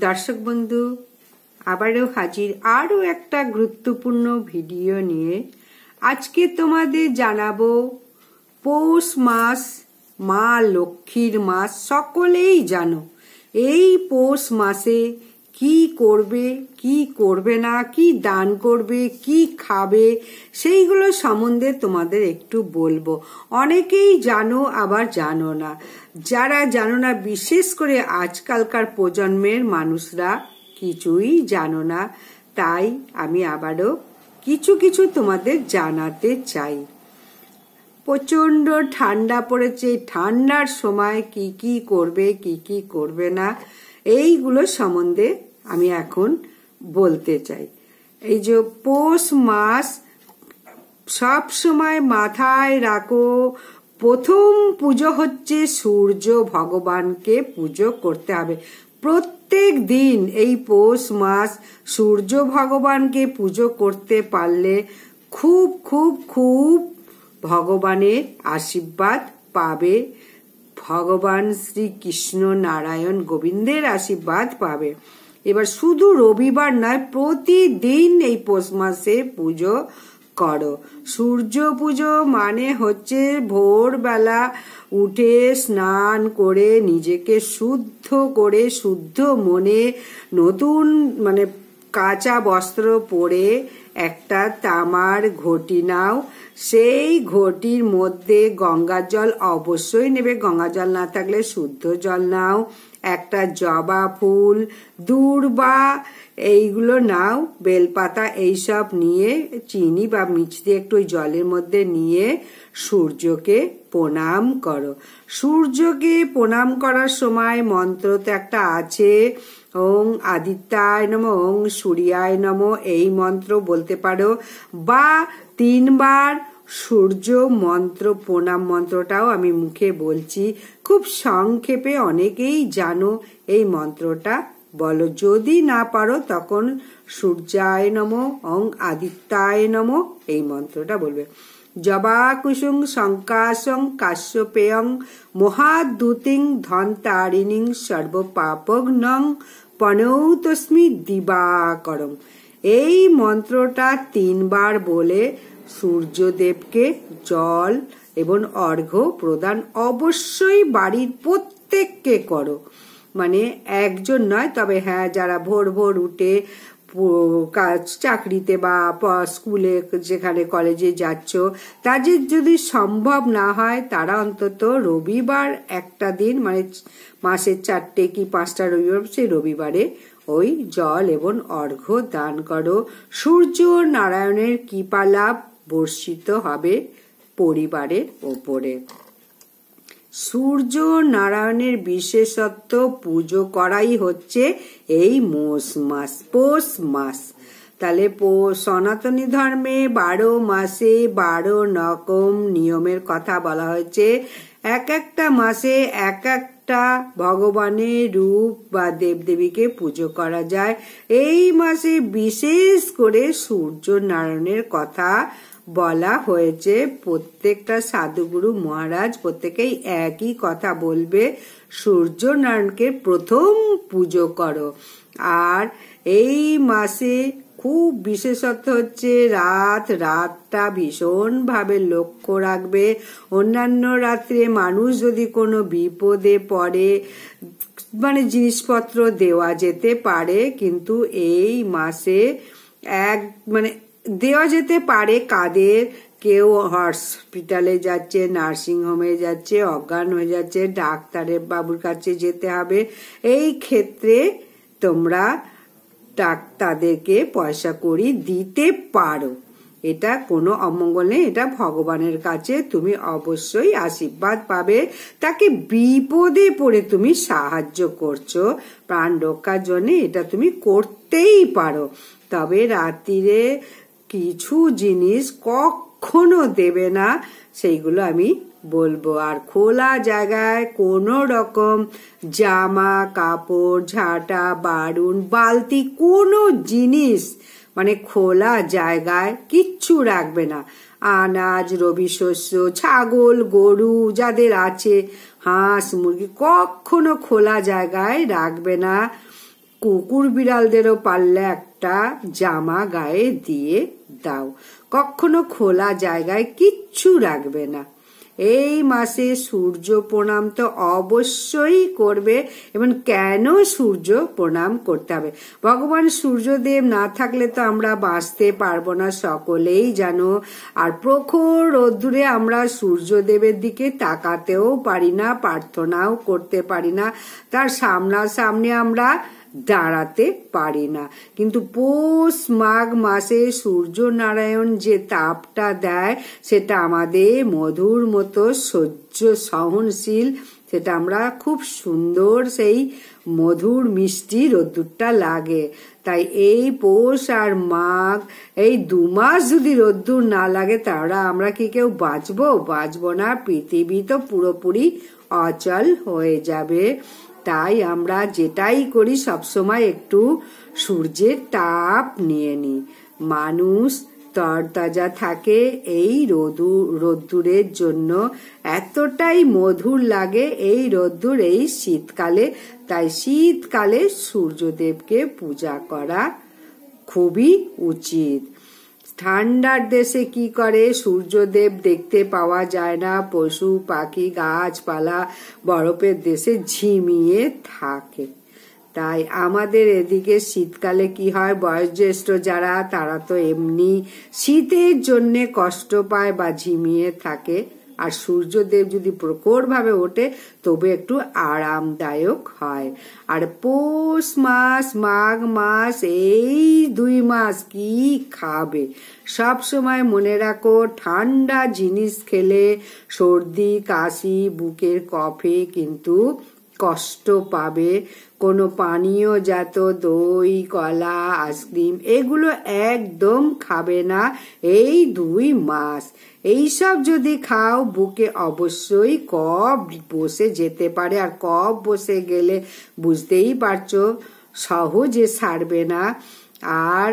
দর্শক বন্ধু আবারও হাজির আরো একটা গুরুত্বপূর্ণ ভিডিও নিয়ে। আজকে তোমাদের জানাবো পৌষ মাস মা লক্ষ্মীর মাস। সকলেই জানো এই পৌষ মাসে কি করবে কি করবে না, কি দান করবে কি খাবে, সেইগুলো সম্বন্ধে তোমাদের একটু বলবো। অনেকেই জানো আবার জানো না। যারা জানো না, বিশেষ করে আজকালকার প্রজন্মের মানুষরা কিছুই জানো না, তাই আমি আবারও কিছু কিছু তোমাদের জানাতে চাই। প্রচন্ড ঠান্ডা পড়েছে, ঠান্ডার সময় কি কি করবে কি কি করবে না, এইগুলো সম্বন্ধে আমি এখন বলতে চাই। এই যে পৌষ মাস সব সময় মাথায় রাখো, প্রথম পুজো হচ্ছে সূর্য ভগবানকে পুজো করতে হবে। প্রত্যেক দিন এই পৌষ মাস সূর্য ভগবানকে পুজো করতে পারলে খুব খুব খুব ভগবানের আশীর্বাদ পাবে। ভগবান শ্রীকৃষ্ণ নারায়ণ গোবিন্দের আশীর্বাদ পাবে। এবার শুধু রবিবার নয়, প্রতিদিন এই পৌষ মাসে পুজো করো। সূর্য পুজো মানে হচ্ছে ভোরবেলা উঠে স্নান করে নিজেকে শুদ্ধ করে শুদ্ধ মনে নতুন কাঁচা বস্ত্র পরে একটা তামার ঘটি নাও। সেই ঘটির মধ্যে গঙ্গার জল অবশ্যই নেবে, গঙ্গা জল না থাকলে শুদ্ধ জল নাও। একটা জবা ফুল, দূর্বা এইগুলো নাও, বেলপাতা এইসব নিয়ে চিনি বা মিষ্টি একটু ওই জলের মধ্যে নিয়ে সূর্যকে প্রণাম করো। সূর্যকে প্রণাম করার সময় মন্ত্র তো একটা আছে, ওং আদিত্যায় নমঃ ওং সূর্যায় নমঃ, এই মন্ত্র বলতে পারো, বা 3 বার সূর্য মন্ত্র প্রণাম মন্ত্রটাও আমি মুখে বলছি, খুব সংক্ষেপে, অনেকেই জানো এই মন্ত্রটা বলো। যদি না পারো তখন সূর্যায় নমঃ ওং আদিত্যায় নমঃ এই মন্ত্রটা বলবে। জবা কুসুম শঙ্কাশং কাশ্যপেয়ং মহাদূতিং ধনতারিণীং সর্বপাপঘ্নং পনৌতস্মি দিবাকরং। এই মন্ত্রটা 3 বার বলে সূর্যদেবকে জল এবং অর্ঘ্য প্রদান অবশ্যই বাড়ির প্রত্যেককে করো। একজন নয়, তবে হ্যাঁ, যারা ভোর ভোর উঠে চাকরিতে বা স্কুলে যেখানে কলেজে যাচ্ছ, তাদের যদি সম্ভব না হয় তারা অন্তত রবিবার একটা দিন, মাসের 4টে কি 5টা রবিবার, সেই রবিবারে ওই জল এবং অর্ঘ্য দান করো। সূর্য নারায়ণের কৃপা লাভ বর্ষিত হবে পরিবারের ওপরে। সূর্য নারায়ণের বিশেষত্ব পুজো করাই হচ্ছে এই পৌষ মাস। তাহলে সনাতনী ধর্মে 12 মাসে 12 রকম নিয়মের কথা বলা হয়েছে। এক একটা মাসে এক একটা ভগবানের রূপ বা দেবদেবীকে পুজো করা যায়। এই মাসে বিশেষ করে সূর্য নারায়ণের কথা বলা হয়েছে। প্রত্যেকটা সাধুগুরু মহারাজ প্রত্যেকেই একই কথা বলবে, সূর্য নারায়ণকে প্রথম পুজো করো। আর এই মাসে খুব বিশেষত্ব হচ্ছে রাতটা ভীষণ ভাবে লক্ষ্য রাখবে। অন্যান্য রাত্রে মানুষ যদি কোনো বিপদে পড়ে জিনিসপত্র দেওয়া যেতে পারে, কিন্তু এই মাসে দেওয়া যেতে পারে কাদের, কেউ হসপিটালে যাচ্ছে, নার্সিং হোমে যাচ্ছে, অজ্ঞান হয়ে যাচ্ছে, ডাক্তারের বাবুর কাছে যেতে হবে। এই ক্ষেত্রে তোমরা তাদেরকে পয়সা কড়ি দিতে পারো। এটা কোনো অমঙ্গল নেই, এটা ভগবানের কাছে তুমি অবশ্যই আশীর্বাদ পাবে। তাকে বিপদে পড়ে তুমি সাহায্য করছো প্রাণ রক্ষার জন্য, এটা তুমি করতেই পারো। তবে রাত্রিরে কিছু জিনিস কখনো দেবে না, সেইগুলো আমি বলবো। আর খোলা জায়গায় কোনো রকম জামা কাপড়, ঝাঁটা, বারুন, বালতি, কোনো জিনিস খোলা জায়গায় কিচ্ছু রাখবে না। আনাজ, রবি শস্য, ছাগল গরু যাদের আছে, হাঁস মুরগি কখনো খোলা জায়গায় রাখবে না। কুকুর বিড়ালদেরও পারলে একটা জামা গায়ে দিয়ে দাও, কখনো খোলা জায়গায় কিচ্ছু রাখবে না। এই মাসে সূর্য প্রণাম তো অবশ্যই করবে। এবং কেন সূর্য প্রণাম করতে হবে? ভগবান সূর্যদেব না থাকলে তো আমরা বাঁচতে পারবো না, সকলেই জানো। আর প্রখর রোদ্দুরে আমরা সূর্যদেবের দিকে তাকাতেও পারি না, প্রার্থনাও করতে পারি না, তার সামনাসামনি আমরা দাঁড়াতে পারি না। কিন্তু পৌষ মাঘ মাসে সূর্য নারায়ণ যে তাপটা দেয় সেটা আমাদের মধুর মতো সহ্য সহনশীল, সেটা আমরা খুব সুন্দর সেই মধুর মিষ্টি রোদ্দুরটা লাগে। তাই এই পৌষ আর মাঘ এই 2 মাস যদি রোদ্দুর না লাগে তাহলে আমরা কি কেউ বাঁচবো না। পৃথিবী তো পুরোপুরি অচল হয়ে যাবে। তাই আমরা যেটাই করি সবসময় একটু সূর্যের তাপ নিয়ে নিই। মানুষ তরতাজা থাকে এই রোদ্দুরের জন্য, এতটাই মধুর লাগে এই রোদ্দুর এই শীতকালে। তাই শীতকালে সূর্যদেবকে পূজা করা খুবই উচিত। ঠান্ডার দেশে কি করে, সূর্যদেব দেখতে পাওয়া যায় না, পশু পাখি গাছপালা বরফের দেশে ঝিমিয়ে থাকে। তাই আমাদের এদিকে শীতকালে কি হয়, বয়োজ্যেষ্ঠ যারা তারা তো এমনি শীতের জন্যে কষ্ট পায় বা ঝিমিয়ে থাকে, আর সূর্যদেব যদি প্রখর ভাবে ওঠে তবে একটু আরামদায়ক হয়। আর পৌষ মাস মাঘ মাস এই 2 মাস কি খাবে? সব সময় মনে রাখো, ঠান্ডা জিনিস খেলে সর্দি কাশি বুকের কফে কিন্তু কষ্ট পাবে। কোনো পানীয় জাত দই কলা আইসক্রিম এগুলো একদম খাবে না এই 2 মাস। এইসব যদি খাও বুকে অবশ্যই কফ বসে যেতে পারে, আর কফ বসে গেলে বুঝতেই পারছো সহজে সারবে না। আর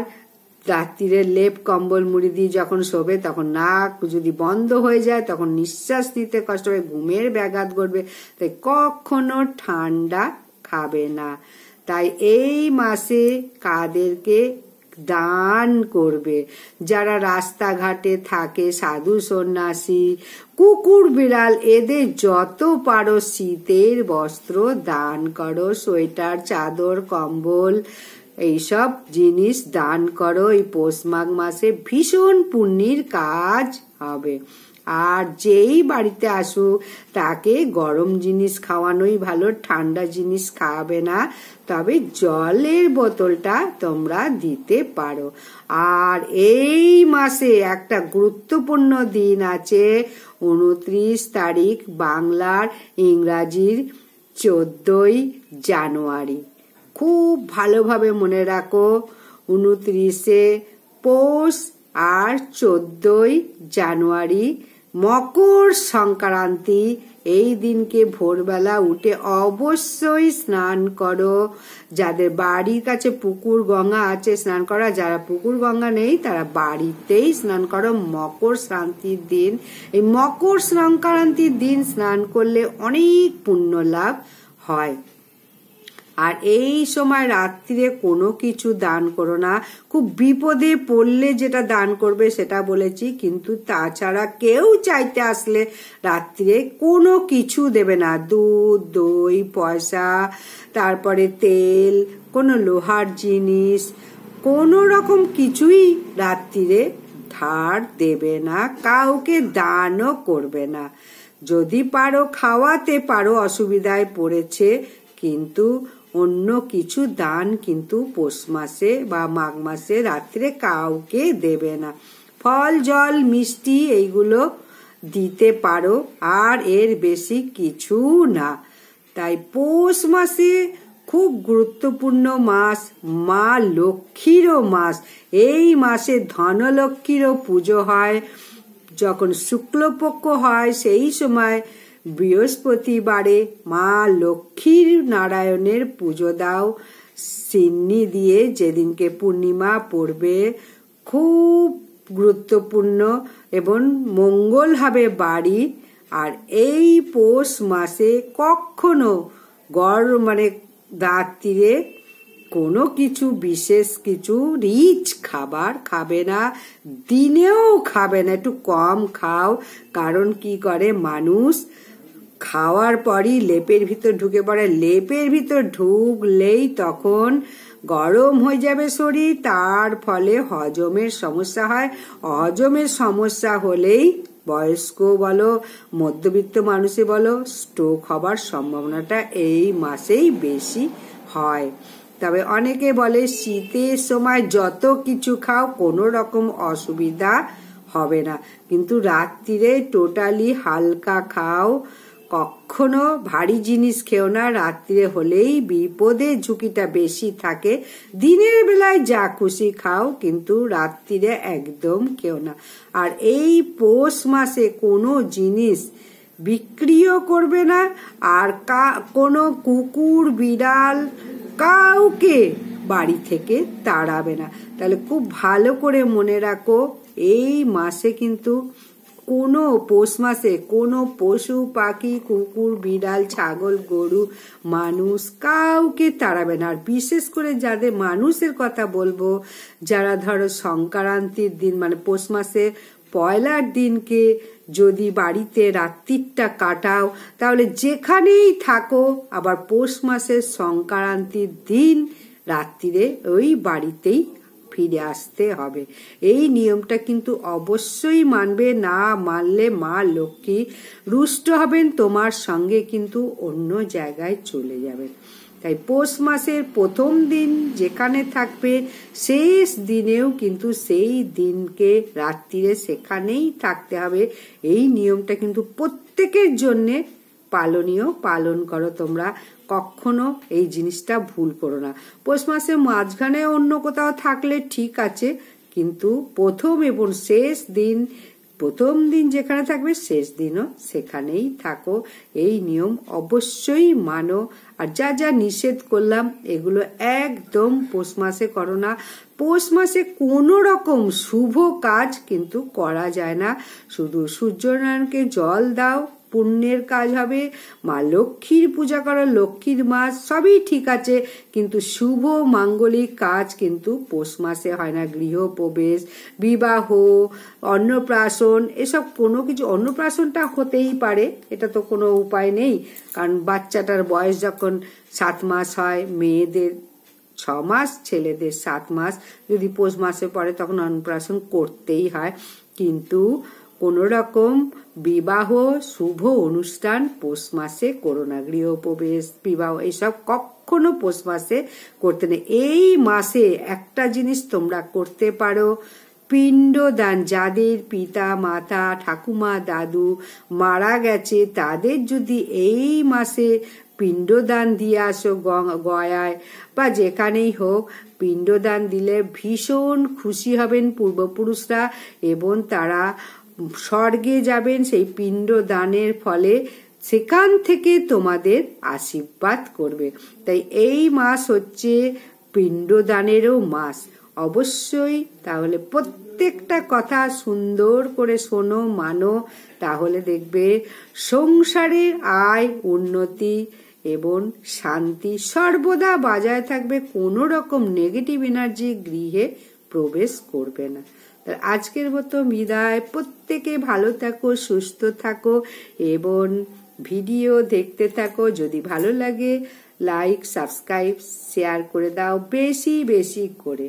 রাত্রিরে লেপ কম্বল মুড়ি দিয়ে যখন শোবে তখন নাক যদি বন্ধ হয়ে যায় তখন নিঃশ্বাস নিতে কষ্ট হবে, ঘুমের ব্যাঘাত ঘটবে। তাই কখনো ঠান্ডা খাবে না। তাই এই মাসে কাদেরকে দান করবে? যারা রাস্তাঘাটে থাকে, সাধু সন্ন্যাসী কুকুর বিড়াল এদের যত পারো শীতের বস্ত্র দান করো, সোয়েটার চাদর কম্বল এইসব জিনিস দান করো। এই পৌষ মাঘ মাসে ভীষণ পুণ্যের কাজ হবে। আর যেই বাড়িতে আসুক তাকে গরম জিনিস খাওয়ানোই ভালো, ঠান্ডা জিনিস খাওয়াবে না। তবে জলের বোতলটা তোমরা দিতে পারো। আর এই মাসে একটা গুরুত্বপূর্ণ দিন আছে, 29 তারিখ বাংলার, ইংরাজির 14ই জানুয়ারি। খুব ভালোভাবে মনে রাখো, 29শে পৌষ আর 14ই জানুয়ারি মকর সংক্রান্তি। এই দিনকে ভোরবেলা উঠে অবশ্যই স্নান করো। যাদের বাড়ির কাছে পুকুর গঙ্গা আছে স্নান করা, যারা পুকুর গঙ্গা নেই তারা বাড়িতেই স্নান করো মকর সংক্রান্তির দিন। এই মকর সংক্রান্তির দিন স্নান করলে অনেক পুণ্য লাভ হয়। আর এই সময় রাত্রিরে কোনো কিছু দান করো না। খুব বিপদে পড়লে যেটা দান করবে সেটা বলেছি, কিন্তু তাছাড়া কেউ চাইতে আসলে রাত্রিরে কোনো কিছু দেবে না। দুধ দই পয়সা, তারপরে তেল, কোনো লোহার জিনিস, কোনো রকম কিছুই রাত্রিরে ধার দেবে না, কাউকে দানও করবে না। যদি পারো খাওয়াতে পারো, অসুবিধায় পড়েছে, কিন্তু অন্য কিছু দান কিন্তু পৌষ মাসে বা মাঘ মাসে রাত্রে কাউকে দেবে না। ফল জল মিষ্টি এইগুলো দিতে পারো, আর এর বেশি কিছু না। তাই পৌষ মাসে খুব গুরুত্বপূর্ণ মাস, মা লক্ষ্মীরও মাস। এই মাসে ধনলক্ষ্মীরও পুজো হয়। যখন শুক্লপক্ষ হয় সেই সময় বৃহস্পতিবারে মা লক্ষ্মীর নারায়ণের পুজো দাও সিন্নি দিয়ে, যেদিনকে পূর্ণিমা পড়বে। খুব গুরুত্বপূর্ণ এবং মঙ্গল হবে বাড়ি। আর এই পৌষ মাসে কখনো রাত্রিরে কোনো কিছু বিশেষ কিছু রিচ খাবার খাবে না, দিনেও খাবে না, একটু কম খাও। কারণ কি করে মানুষ খাওয়ার পরই লেপের ভিতর ঢুকে পড়ে, লেপের ভিতর ঢুকলেই তখন গরম হয়ে যাবে শরীর, তার ফলে হজমের সমস্যা হয়। হজমের সমস্যা হলেই বয়স্ক বলো মধ্যবিত্ত মানুষে বলো স্ট্রোক হবার সম্ভাবনাটা এই মাসেই বেশি হয়। তবে অনেকে বলে শীতের সময় যত কিছু খাও কোনো রকম অসুবিধা হবে না, কিন্তু রাত্রিরে টোটালি হালকা খাও, কখনো ভারী জিনিস খেও না। রাত্রিরে হলেই বিপদের ঝুঁকিটা বেশি থাকে। দিনের বেলায় যা খুশি খাও, কিন্তু রাত্রিরে একদম খেও না। আর এই পৌষ মাসে কোনো জিনিস বিক্রিও করবে না, আর কোনো কুকুর বিড়াল কাউকে বাড়ি থেকে তাড়াবে না। তাহলে খুব ভালো করে মনে রাখো, এই মাসে কিন্তু কোনো পৌষ মাসে কোনো পশু পাখি কুকুর বিড়াল ছাগল গরু মানুষ কাউকে তাড়াবে না। আর বিশেষ করে যাদের মানুষের কথা বলবো, যারা ধরো সংক্রান্তির দিন মানে পৌষ মাসে পয়লার দিনকে যদি বাড়িতে রাত্রিটা কাটাও, তাহলে যেখানেই থাকো আবার পৌষ মাসের সংক্রান্তির দিন রাত্রিরে ওই বাড়িতেই ফিরে আসতে হবে। এই নিয়মটা কিন্তু অবশ্যই মানবে, না মানলে মা লক্ষ্মী রুষ্ট হবেন, তোমার সঙ্গে কিন্তু অন্য জায়গায় চলে যাবেন। তাই পৌষ মাসের প্রথম দিন যেখানে থাকবে শেষ দিনেও কিন্তু সেই দিনকে রাত্রিরে সেখানেই থাকতে হবে। এই নিয়মটা কিন্তু প্রত্যেকের জন্যে পালনীয়, পালন করো তোমরা, কখনো এই জিনিসটা ভুল করো না। পৌষ মাসের মাঝখানে অন্য কোথাও থাকলে ঠিক আছে, কিন্তু প্রথম এবং শেষ দিন, প্রথম দিন যেখানে থাকবে শেষ দিনও সেখানেই থাকো। এই নিয়ম অবশ্যই মানো। আর যা যা নিষেধ করলাম এগুলো একদম পৌষ মাসে করো না। পৌষ মাসে কোনো রকম শুভ কাজ কিন্তু করা যায় না। শুধু সূর্যনারায়ণকে জল দাও, পুণ্যের কাজ হবে। মা লক্ষ্মীর পূজা করো, লক্ষ্মীর মাস সবই ঠিক আছে, কিন্তু শুভ মাঙ্গলিক কাজ কিন্তু পৌষ মাসে হয় না। গৃহপ্রবেশ, বিবাহ, অন্নপ্রাশন, এসব কোনো কিছু, অন্নপ্রাশনটা হতেই পারে, এটা তো কোনো উপায় নেই, কারণ বাচ্চাটার বয়স যখন 7 মাস হয়, মেয়েদের 6 মাস, ছেলেদের 7 মাস, যদি পৌষ মাসে পড়ে তখন অন্নপ্রাশন করতেই হয়। কিন্তু কোন রকম বিবাহ শুভ অনুষ্ঠান পৌষ মাসে করো না। গৃহপ্রবেশ, বিবাহ এসব কখনো পৌষ মাসে করতে নেই। এই মাসে একটা জিনিস তোমরা করতে পারো, পিণ্ডদান। যাদের পিতা মাতা ঠাকুমা দাদু মারা গেছে তাদের যদি এই মাসে পিণ্ডদান দিয়ে আসো গয়ায় বা যেখানেই হোক, পিণ্ডদান দিলে ভীষণ খুশি হবেন পূর্বপুরুষরা এবং তারা স্বর্গে যাবেন সেই পিণ্ডদানের ফলে, সেখান থেকে তোমাদের আশীর্বাদ করবে। তাই এই মাস হচ্ছে পিণ্ডদানেরও মাস। অবশ্যই তাহলে প্রত্যেকটা কথা সুন্দর করে শোনো, মানো, তাহলে দেখবে সংসারের আয় উন্নতি এবং শান্তি সর্বদা বজায় থাকবে, কোনো রকম নেগেটিভ এনার্জি গৃহে প্রবেশ করবে না। আজকের মতো বিদায়। প্রত্যেকে ভালো থাকো, সুস্থ থাকো এবং ভিডিও দেখতে থাকো। যদি ভালো লাগে লাইক, সাবস্ক্রাইব, শেয়ার করে দাও বেশি বেশি করে।